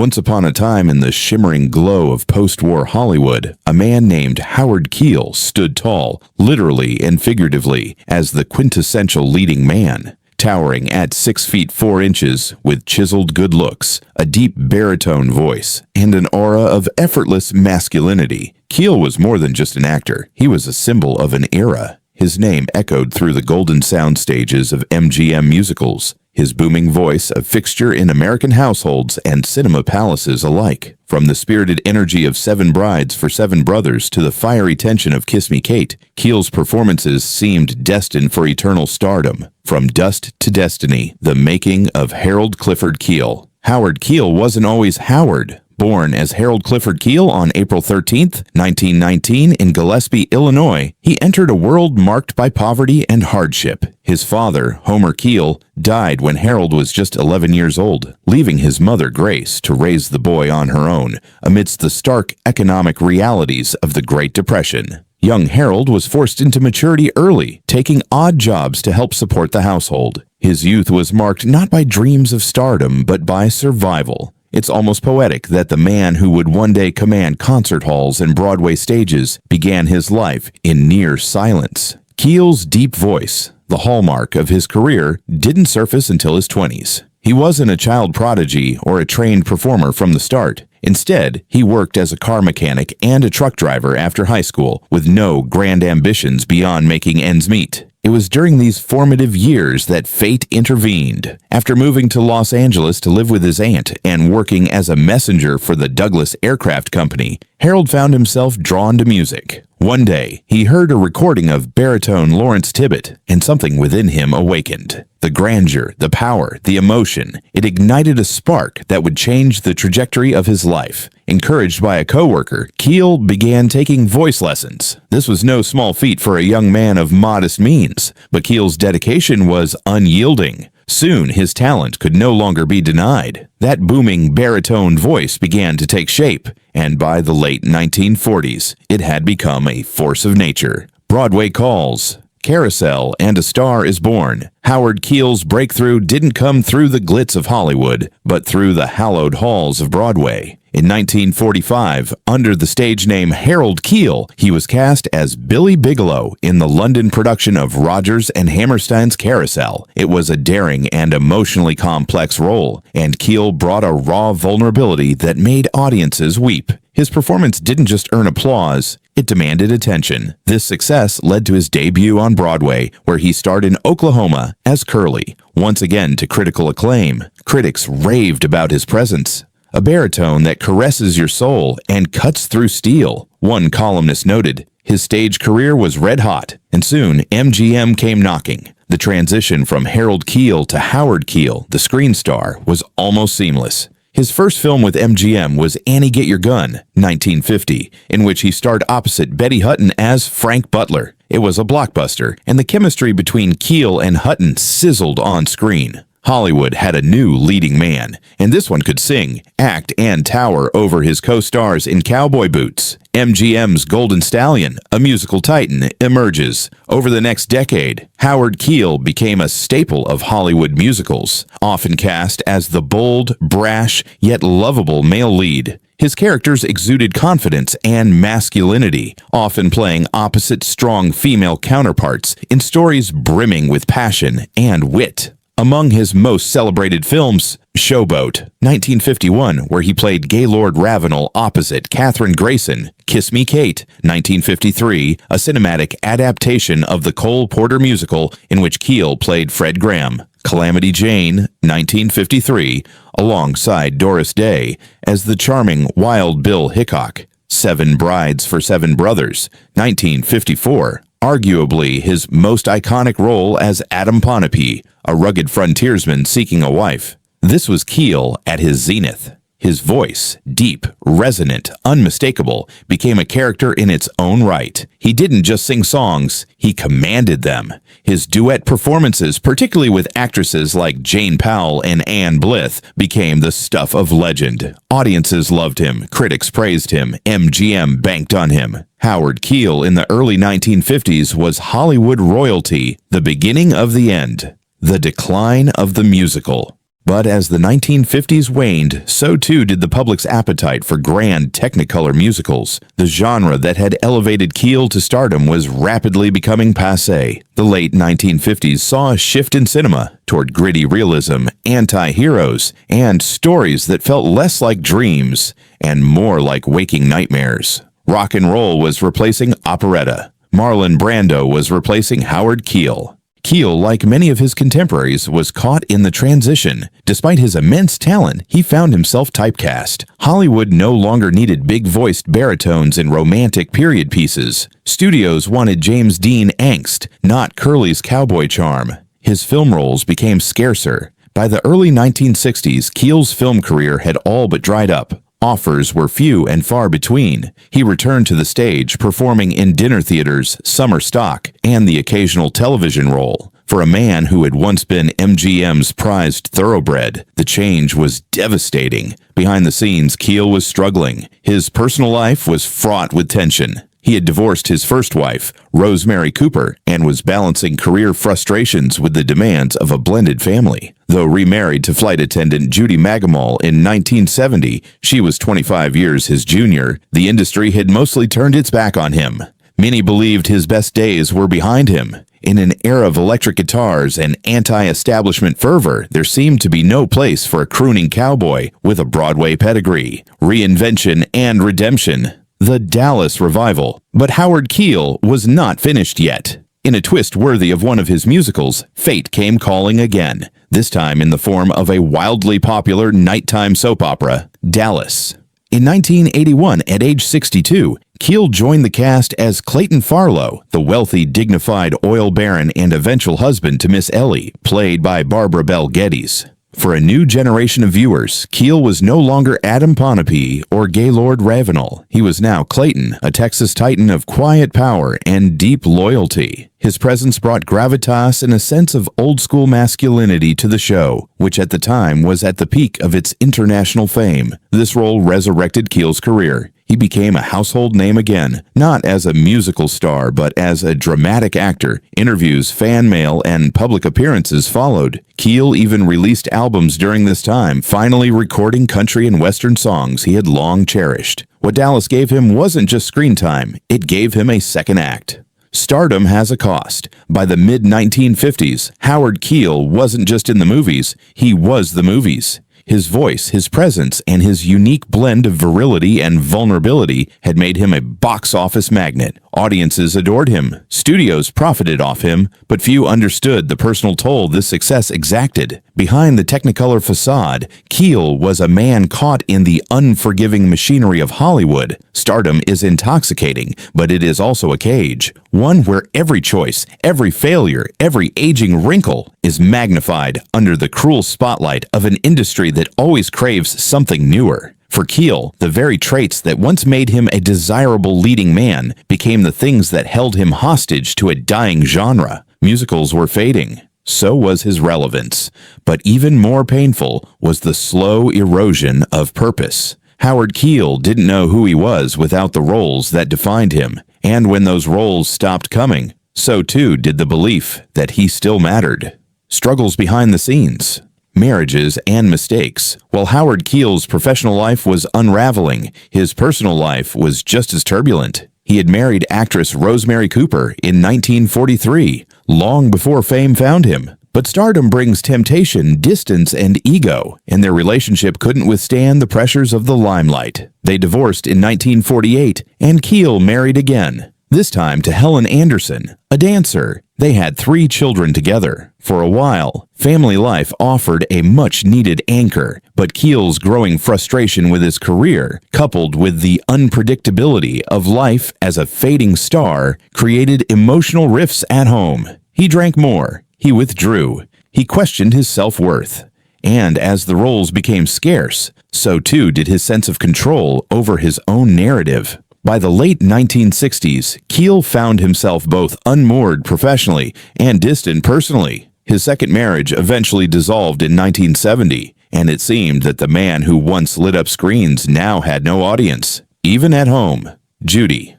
Once upon a time in the shimmering glow of post-war Hollywood, a man named Howard Keel stood tall, literally and figuratively, as the quintessential leading man. Towering at 6 feet 4 inches, with chiseled good looks, a deep baritone voice, and an aura of effortless masculinity, Keel was more than just an actor. He was a symbol of an era. His name echoed through the golden sound stages of MGM musicals, his booming voice a fixture in American households and cinema palaces alike. From the spirited energy of Seven Brides for Seven Brothers to the fiery tension of Kiss Me Kate, Keel's performances seemed destined for eternal stardom. From dust to destiny, the making of Harold Clifford Keel. Howard Keel wasn't always Howard. Born as Harold Clifford Keel on April 13, 1919 in Gillespie, Illinois, he entered a world marked by poverty and hardship. His father, Homer Keel, died when Harold was just 11 years old, leaving his mother, Grace, to raise the boy on her own amidst the stark economic realities of the Great Depression. Young Harold was forced into maturity early, taking odd jobs to help support the household. His youth was marked not by dreams of stardom, but by survival. It's almost poetic that the man who would one day command concert halls and Broadway stages began his life in near silence. Keel's deep voice, the hallmark of his career, didn't surface until his 20s. He wasn't a child prodigy or a trained performer from the start. Instead, he worked as a car mechanic and a truck driver after high school, with no grand ambitions beyond making ends meet. It was during these formative years that fate intervened. After moving to Los Angeles to live with his aunt and working as a messenger for the Douglas Aircraft Company, Harold found himself drawn to music. One day, he heard a recording of baritone Lawrence Tibbett, and something within him awakened. The grandeur, the power, the emotion, it ignited a spark that would change the trajectory of his life. Encouraged by a coworker, Keel began taking voice lessons. This was no small feat for a young man of modest means, but Keel's dedication was unyielding. Soon, his talent could no longer be denied. That booming baritone voice began to take shape, and by the late 1940s, it had become a force of nature. Broadway calls, Carousel, and A Star is Born. Howard Keel's breakthrough didn't come through the glitz of Hollywood, but through the hallowed halls of Broadway. In 1945, under the stage name Harold Keel, he was cast as Billy Bigelow in the London production of Rodgers and Hammerstein's Carousel. It was a daring and emotionally complex role, and Keel brought a raw vulnerability that made audiences weep. His performance didn't just earn applause, it demanded attention. This success led to his debut on Broadway, where he starred in Oklahoma as Curly, once again to critical acclaim. Critics raved about his presence. A baritone that caresses your soul and cuts through steel. One columnist noted, his stage career was red hot, and soon MGM came knocking. The transition from Harold Keel to Howard Keel, the screen star, was almost seamless. His first film with MGM was Annie Get Your Gun, 1950, in which he starred opposite Betty Hutton as Frank Butler. It was a blockbuster, and the chemistry between Keel and Hutton sizzled on screen. Hollywood had a new leading man, and this one could sing, act, and tower over his co-stars in cowboy boots. MGM's Golden Stallion, a musical titan, emerges. Over the next decade, Howard Keel became a staple of Hollywood musicals, often cast as the bold, brash, yet lovable male lead. His characters exuded confidence and masculinity, often playing opposite strong female counterparts in stories brimming with passion and wit. Among his most celebrated films, Showboat, 1951, where he played Gaylord Ravenel opposite Katherine Grayson; Kiss Me Kate, 1953, a cinematic adaptation of the Cole Porter musical in which Keel played Fred Graham; Calamity Jane, 1953, alongside Doris Day as the charming Wild Bill Hickok; Seven Brides for Seven Brothers, 1954, arguably his most iconic role as Adam Ponape, a rugged frontiersman seeking a wife. This was Keel at his zenith. His voice, deep, resonant, unmistakable, became a character in its own right. He didn't just sing songs, he commanded them. His duet performances, particularly with actresses like Jane Powell and Anne Blyth, became the stuff of legend. Audiences loved him, critics praised him, MGM banked on him. Howard Keel in the early 1950s was Hollywood royalty, the beginning of the end, the decline of the musical. But as the 1950s waned, so too did the public's appetite for grand Technicolor musicals. The genre that had elevated Keel to stardom was rapidly becoming passé. The late 1950s saw a shift in cinema toward gritty realism, anti-heroes, and stories that felt less like dreams and more like waking nightmares. Rock and roll was replacing operetta. Marlon Brando was replacing Howard Keel. Keel, like many of his contemporaries, was caught in the transition. Despite his immense talent, he found himself typecast. Hollywood no longer needed big-voiced baritones in romantic period pieces. Studios wanted James Dean angst, not Curly's cowboy charm. His film roles became scarcer. By the early 1960s, Keel's film career had all but dried up. Offers were few and far between. He returned to the stage, performing in dinner theaters, summer stock, and the occasional television role. For a man who had once been MGM's prized thoroughbred, the change was devastating. Behind the scenes, Keel was struggling. His personal life was fraught with tension. He had divorced his first wife, Rosemary Cooper, and was balancing career frustrations with the demands of a blended family. Though remarried to flight attendant Judy Magamal in 1970, she was 25 years his junior, the industry had mostly turned its back on him. Many believed his best days were behind him. In an era of electric guitars and anti-establishment fervor, there seemed to be no place for a crooning cowboy with a Broadway pedigree, reinvention, and redemption. The Dallas Revival. But Howard Keel was not finished yet. In a twist worthy of one of his musicals, fate came calling again, this time in the form of a wildly popular nighttime soap opera, Dallas. In 1981, at age 62, Keel joined the cast as Clayton Farlow, the wealthy, dignified oil baron and eventual husband to Miss Ellie, played by Barbara Bel Geddes. For a new generation of viewers, Keel was no longer Adam Ponape or Gaylord Ravenel. He was now Clayton, a Texas titan of quiet power and deep loyalty. His presence brought gravitas and a sense of old-school masculinity to the show, which at the time was at the peak of its international fame. This role resurrected Keel's career. He became a household name again, not as a musical star, but as a dramatic actor. Interviews, fan mail, and public appearances followed. Keel even released albums during this time, finally recording country and western songs he had long cherished. What Dallas gave him wasn't just screen time, it gave him a second act. Stardom has a cost. By the mid-1950s, Howard Keel wasn't just in the movies, he was the movies. His voice, his presence, and his unique blend of virility and vulnerability had made him a box office magnet. Audiences adored him, studios profited off him, but few understood the personal toll this success exacted. Behind the Technicolor facade, Keel was a man caught in the unforgiving machinery of Hollywood. Stardom is intoxicating, but it is also a cage, one where every choice, every failure, every aging wrinkle is magnified under the cruel spotlight of an industry that always craves something newer. For Keel, the very traits that once made him a desirable leading man became the things that held him hostage to a dying genre. Musicals were fading. So was his relevance. But even more painful was the slow erosion of purpose. Howard Keel didn't know who he was without the roles that defined him. And when those roles stopped coming, so too did the belief that he still mattered. Struggles behind the scenes. Marriages and mistakes. While Howard Keel's professional life was unraveling, his personal life was just as turbulent. He had married actress Rosemary Cooper in 1943, long before fame found him. But stardom brings temptation, distance, and ego, and their relationship couldn't withstand the pressures of the limelight. They divorced in 1948, and Keel married again, this time to Helen Anderson, a dancer. They had 3 children together. For a while, family life offered a much-needed anchor, but Keel's growing frustration with his career, coupled with the unpredictability of life as a fading star, created emotional rifts at home. He drank more. He withdrew. He questioned his self-worth. And as the roles became scarce, so too did his sense of control over his own narrative. By the late 1960s, Keel found himself both unmoored professionally and distant personally. His second marriage eventually dissolved in 1970, and it seemed that the man who once lit up screens now had no audience, even at home. Judy.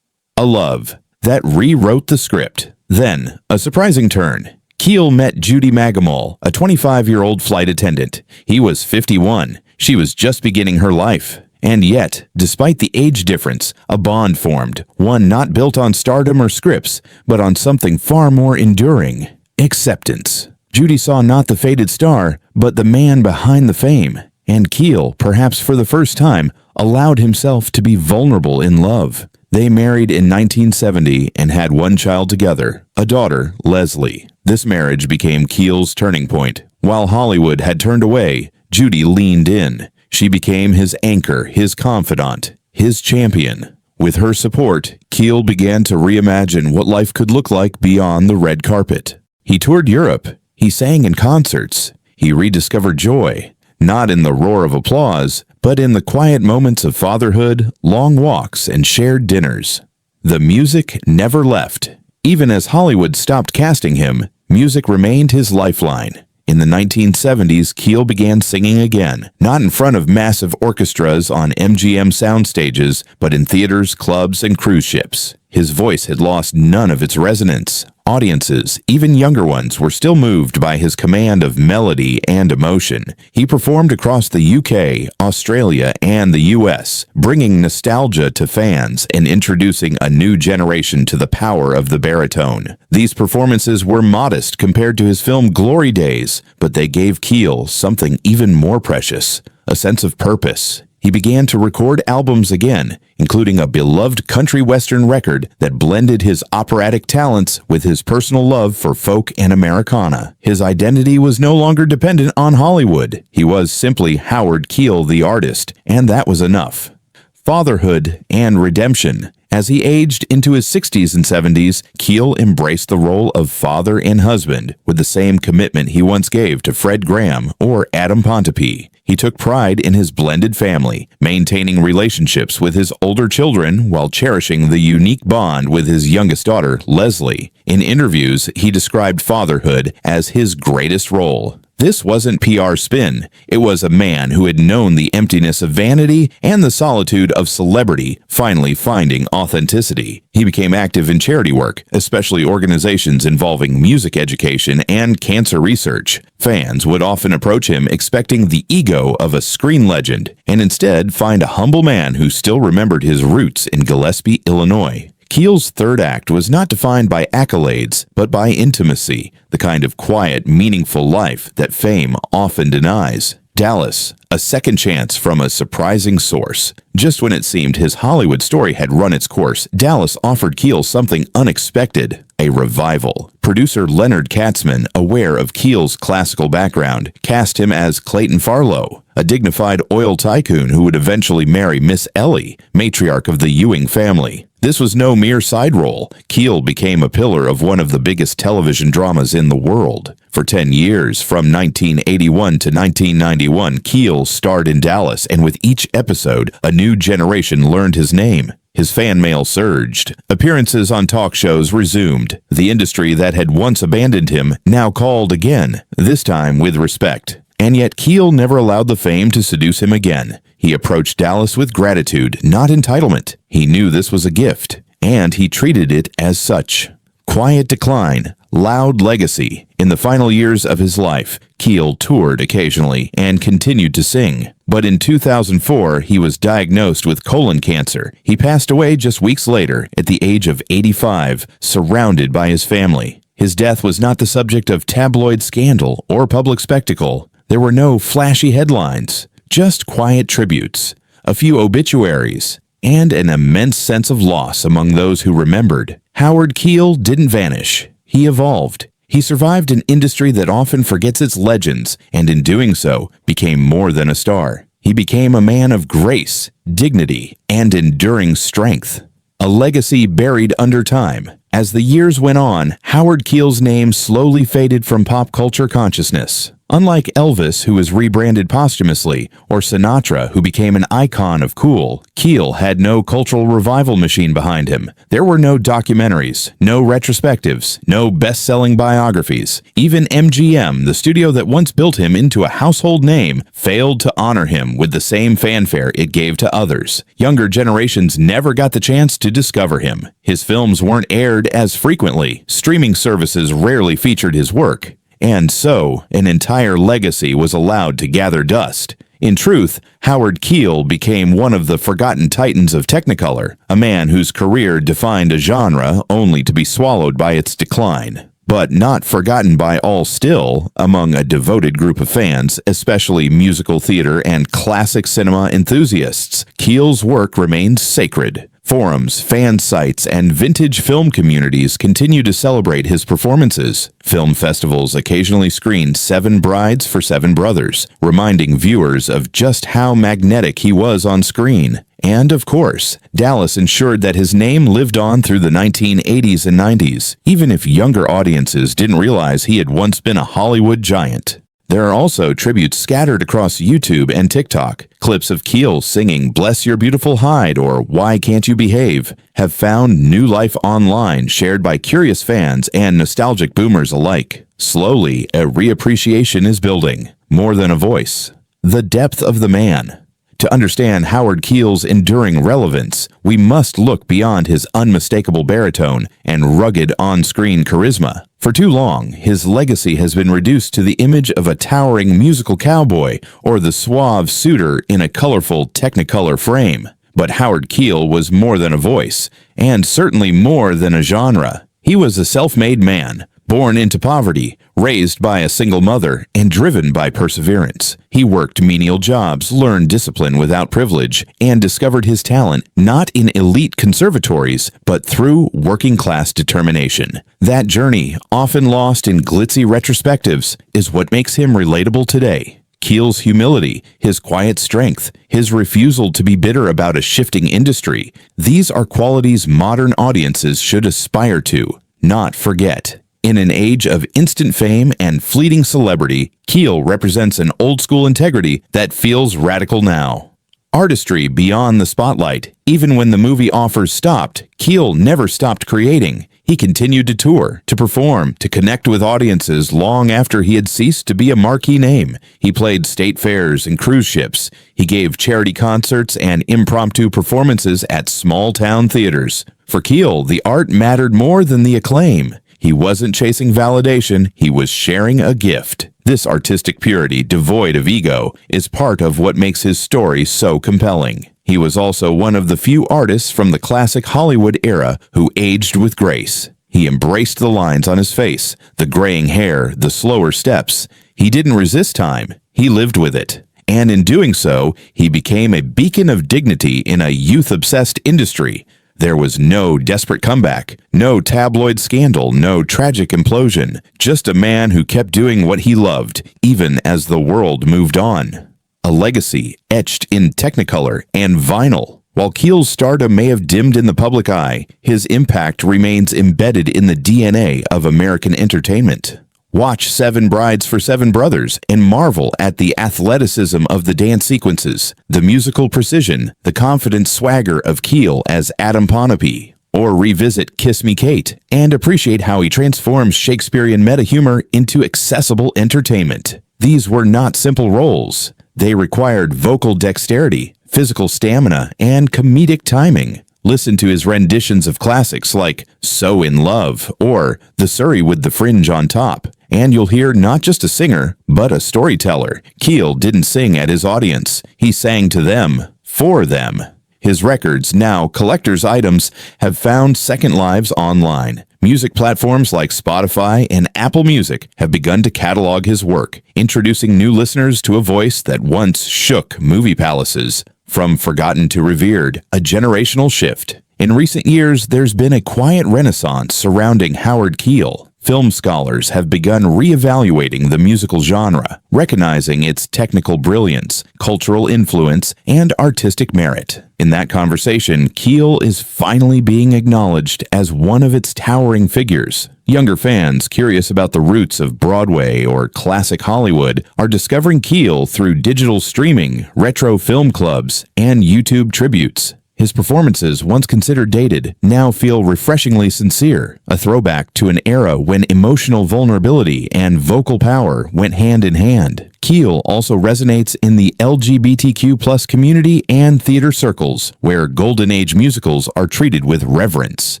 A love that rewrote the script. Then, a surprising turn. Keel met Judy Magamol, a 25-year-old flight attendant. He was 51. She was just beginning her life. And yet, despite the age difference, a bond formed, one not built on stardom or scripts, but on something far more enduring: acceptance. Judy saw not the faded star, but the man behind the fame. And Keel, perhaps for the first time, allowed himself to be vulnerable in love. They married in 1970 and had one child together, a daughter, Leslie. This marriage became Keel's turning point. While Hollywood had turned away, Judy leaned in. She became his anchor, his confidant, his champion. With her support, Keel began to reimagine what life could look like beyond the red carpet. He toured Europe. He sang in concerts. He rediscovered joy, not in the roar of applause, but in the quiet moments of fatherhood, long walks, and shared dinners. The music never left. Even as Hollywood stopped casting him, music remained his lifeline. In the 1970s, Keel began singing again, not in front of massive orchestras on MGM sound stages, but in theaters, clubs, and cruise ships. His voice had lost none of its resonance. Audiences, even younger ones, were still moved by his command of melody and emotion. He performed across the UK, Australia, and the US, bringing nostalgia to fans and introducing a new generation to the power of the baritone. These performances were modest compared to his film Glory Days, but they gave Keel something even more precious: a sense of purpose. He began to record albums again, including a beloved country western record that blended his operatic talents with his personal love for folk and Americana. His identity was no longer dependent on Hollywood. He was simply Howard Keel, the artist, and that was enough. Fatherhood and redemption. As he aged into his 60s and 70s, Keel embraced the role of father and husband with the same commitment he once gave to Fred Graham or Adam Pontepee. He took pride in his blended family, maintaining relationships with his older children while cherishing the unique bond with his youngest daughter, Leslie. In interviews, he described fatherhood as his greatest role. This wasn't PR spin. It was a man who had known the emptiness of vanity and the solitude of celebrity, finally finding authenticity. He became active in charity work, especially organizations involving music education and cancer research. Fans would often approach him expecting the ego of a screen legend, and instead find a humble man who still remembered his roots in Gillespie, Illinois. Keel's third act was not defined by accolades, but by intimacy, the kind of quiet, meaningful life that fame often denies. Dallas, a second chance from a surprising source. Just when it seemed his Hollywood story had run its course, Dallas offered Keel something unexpected: a revival. Producer Leonard Katzman, aware of Keel's classical background, cast him as Clayton Farlow, a dignified oil tycoon who would eventually marry Miss Ellie, matriarch of the Ewing family. This was no mere side role. Keel became a pillar of one of the biggest television dramas in the world. For 10 years, from 1981 to 1991, Keel starred in Dallas, and with each episode, a new generation learned his name. His fan mail surged. Appearances on talk shows resumed. The industry that had once abandoned him now called again, this time with respect. And yet Keel never allowed the fame to seduce him again. He approached Dallas with gratitude, not entitlement. He knew this was a gift, and he treated it as such. Quiet decline, loud legacy. In the final years of his life, Keel toured occasionally and continued to sing. But in 2004, he was diagnosed with colon cancer. He passed away just weeks later at the age of 85, surrounded by his family. His death was not the subject of tabloid scandal or public spectacle. There were no flashy headlines, just quiet tributes, a few obituaries, and an immense sense of loss among those who remembered. Howard Keel didn't vanish. He evolved. He survived an industry that often forgets its legends, and in doing so, became more than a star. He became a man of grace, dignity, and enduring strength. A legacy buried under time. As the years went on, Howard Keel's name slowly faded from pop culture consciousness. Unlike Elvis, who was rebranded posthumously, or Sinatra, who became an icon of cool, Keel had no cultural revival machine behind him. There were no documentaries, no retrospectives, no best-selling biographies. Even MGM, the studio that once built him into a household name, failed to honor him with the same fanfare it gave to others. Younger generations never got the chance to discover him. His films weren't aired as frequently. Streaming services rarely featured his work. And so, an entire legacy was allowed to gather dust. In truth, Howard Keel became one of the forgotten titans of Technicolor, a man whose career defined a genre only to be swallowed by its decline. But not forgotten by all still, among a devoted group of fans, especially musical theater and classic cinema enthusiasts, Keel's work remains sacred. Forums, fan sites, and vintage film communities continue to celebrate his performances. Film festivals occasionally screen Seven Brides for Seven Brothers, reminding viewers of just how magnetic he was on screen. And, of course, Dallas ensured that his name lived on through the 1980s and 90s, even if younger audiences didn't realize he had once been a Hollywood giant. There are also tributes scattered across YouTube and TikTok. Clips of Keel singing Bless Your Beautiful Hide or Why Can't You Behave have found new life online, shared by curious fans and nostalgic boomers alike. Slowly, a reappreciation is building. More than a voice. The depth of the man. To understand Howard Keel's enduring relevance, we must look beyond his unmistakable baritone and rugged on-screen charisma. For too long, his legacy has been reduced to the image of a towering musical cowboy or the suave suitor in a colorful Technicolor frame. But Howard Keel was more than a voice, and certainly more than a genre. He was a self-made man, born into poverty, raised by a single mother, and driven by perseverance. He worked menial jobs, learned discipline without privilege, and discovered his talent not in elite conservatories, but through working-class determination. That journey, often lost in glitzy retrospectives, is what makes him relatable today. Keel's humility, his quiet strength, his refusal to be bitter about a shifting industry, these are qualities modern audiences should aspire to, not forget. In an age of instant fame and fleeting celebrity, Keel represents an old-school integrity that feels radical now. Artistry beyond the spotlight. Even when the movie offers stopped, Keel never stopped creating. He continued to tour, to perform, to connect with audiences long after he had ceased to be a marquee name. He played state fairs and cruise ships. He gave charity concerts and impromptu performances at small-town theaters. For Keel, the art mattered more than the acclaim. He wasn't chasing validation, he was sharing a gift. This artistic purity, devoid of ego, is part of what makes his story so compelling. He was also one of the few artists from the classic Hollywood era who aged with grace. He embraced the lines on his face, the graying hair, the slower steps. He didn't resist time, he lived with it. And in doing so, he became a beacon of dignity in a youth-obsessed industry. There was no desperate comeback, no tabloid scandal, no tragic implosion, just a man who kept doing what he loved, even as the world moved on. A legacy etched in Technicolor and vinyl. While Keel's stardom may have dimmed in the public eye, his impact remains embedded in the DNA of American entertainment. Watch Seven Brides for Seven Brothers and marvel at the athleticism of the dance sequences, the musical precision, the confident swagger of Keel as Adam Ponape. Or revisit Kiss Me Kate and appreciate how he transforms Shakespearean meta-humor into accessible entertainment. These were not simple roles. They required vocal dexterity, physical stamina, and comedic timing. Listen to his renditions of classics like So in Love or The Surrey with the Fringe on Top, and you'll hear not just a singer, but a storyteller. Keel didn't sing at his audience. He sang to them, for them. His records, now collector's items, have found second lives online. Music platforms like Spotify and Apple Music have begun to catalog his work, introducing new listeners to a voice that once shook movie palaces. From forgotten to revered, a generational shift. In recent years, there's been a quiet renaissance surrounding Howard Keel. Film scholars have begun re-evaluating the musical genre, recognizing its technical brilliance, cultural influence, and artistic merit. In that conversation, Keel is finally being acknowledged as one of its towering figures. Younger fans curious about the roots of Broadway or classic Hollywood are discovering Keel through digital streaming, retro film clubs, and YouTube tributes. His performances, once considered dated, now feel refreshingly sincere, a throwback to an era when emotional vulnerability and vocal power went hand in hand. Keel also resonates in the LGBTQ+ community and theater circles, where Golden Age musicals are treated with reverence.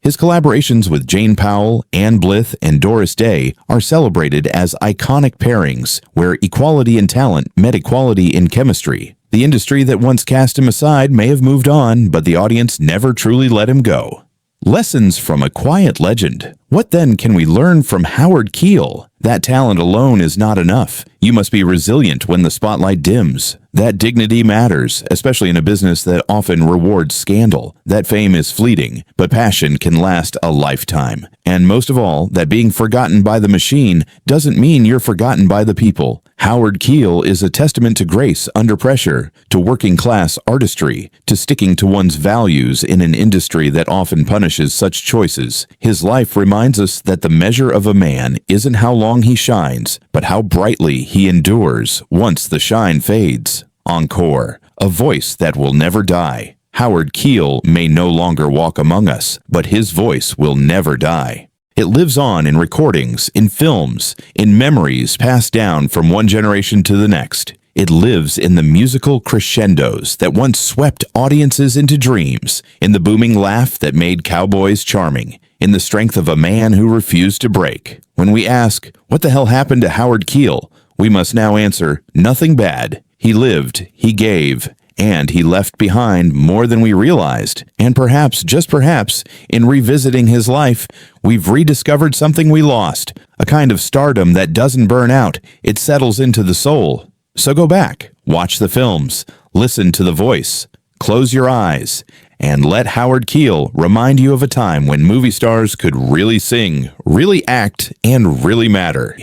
His collaborations with Jane Powell, Anne Blyth, and Doris Day are celebrated as iconic pairings, where equality in talent met equality in chemistry. The industry that once cast him aside may have moved on, but the audience never truly let him go. Lessons from a quiet legend. What then can we learn from Howard Keel? That talent alone is not enough. You must be resilient when the spotlight dims. That dignity matters, especially in a business that often rewards scandal. That fame is fleeting, but passion can last a lifetime. And most of all, that being forgotten by the machine doesn't mean you're forgotten by the people. Howard Keel is a testament to grace under pressure, to working-class artistry, to sticking to one's values in an industry that often punishes such choices. His life reminds us that the measure of a man isn't how long he shines, but how brightly he endures once the shine fades. Encore, a voice that will never die. Howard Keel may no longer walk among us, but his voice will never die. It lives on in recordings, in films, in memories passed down from one generation to the next. It lives in the musical crescendos that once swept audiences into dreams, in the booming laugh that made cowboys charming, in the strength of a man who refused to break. When we ask, what the hell happened to Howard Keel? We must now answer, nothing bad. He lived, he gave, and he left behind more than we realized. And perhaps, just perhaps, in revisiting his life, we've rediscovered something we lost, a kind of stardom that doesn't burn out, it settles into the soul. So go back, watch the films, listen to the voice, close your eyes, and let Howard Keel remind you of a time when movie stars could really sing, really act, and really matter.